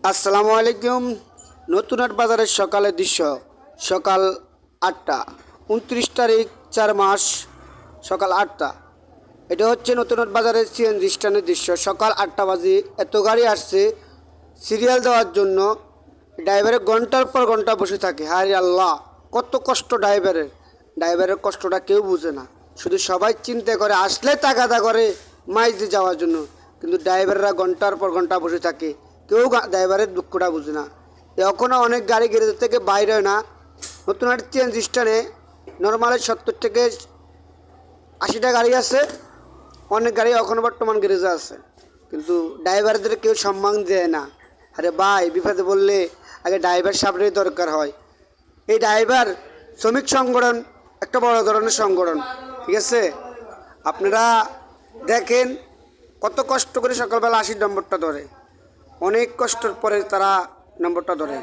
আসসালামু আলাইকুম। নতুন হাট বাজারের সকালের দৃশ্য, সকাল 8টা, 29 তারিখ 4 মাস, সকাল 8টা। এটা হচ্ছে নতুন হাট বাজারের সিএনজি স্ট্যান্ডের দৃশ্য। সকাল 8টা বাজে এত গাড়ি আসছে সিরিয়াল দেওয়ার জন্য। ড্রাইভারের ঘন্টার পর ঘন্টা বসে থাকে। হায় আল্লাহ, কত কষ্ট ড্রাইভারের কষ্টটা কেউ বুঝে না। শুধু সবাই চিন্তা করে আসলে তাগাদা করে মাইজে যাওয়ার জন্য, কিন্তু ড্রাইভাররা ঘন্টার পর ঘন্টা বসে থাকে। কেউ ড্রাইভারের দুঃখটা বুঝে না। এখনও অনেক গাড়ি গ্যারেজ থেকে বাইরে হয় না। নতুন হাট সিএনজি স্ট্যান্ডে নর্মালি 70 থেকে 80টা গাড়ি আছে। অনেক গাড়ি এখনও বর্তমান গ্যারেজে আছে, কিন্তু ড্রাইভারদের কেউ সম্মান দেয় না। আরে ভাই, বিপদে বললে আগে ড্রাইভার সামনেই দরকার হয়। এই ড্রাইভার শ্রমিক সংগঠন একটা বড় ধরনের সংগঠন, ঠিক আছে? আপনারা দেখেন কত কষ্ট করে সকালবেলা 80 নম্বরটা ধরে, অনেক কষ্টের পরে তারা নম্বরটা ধরে।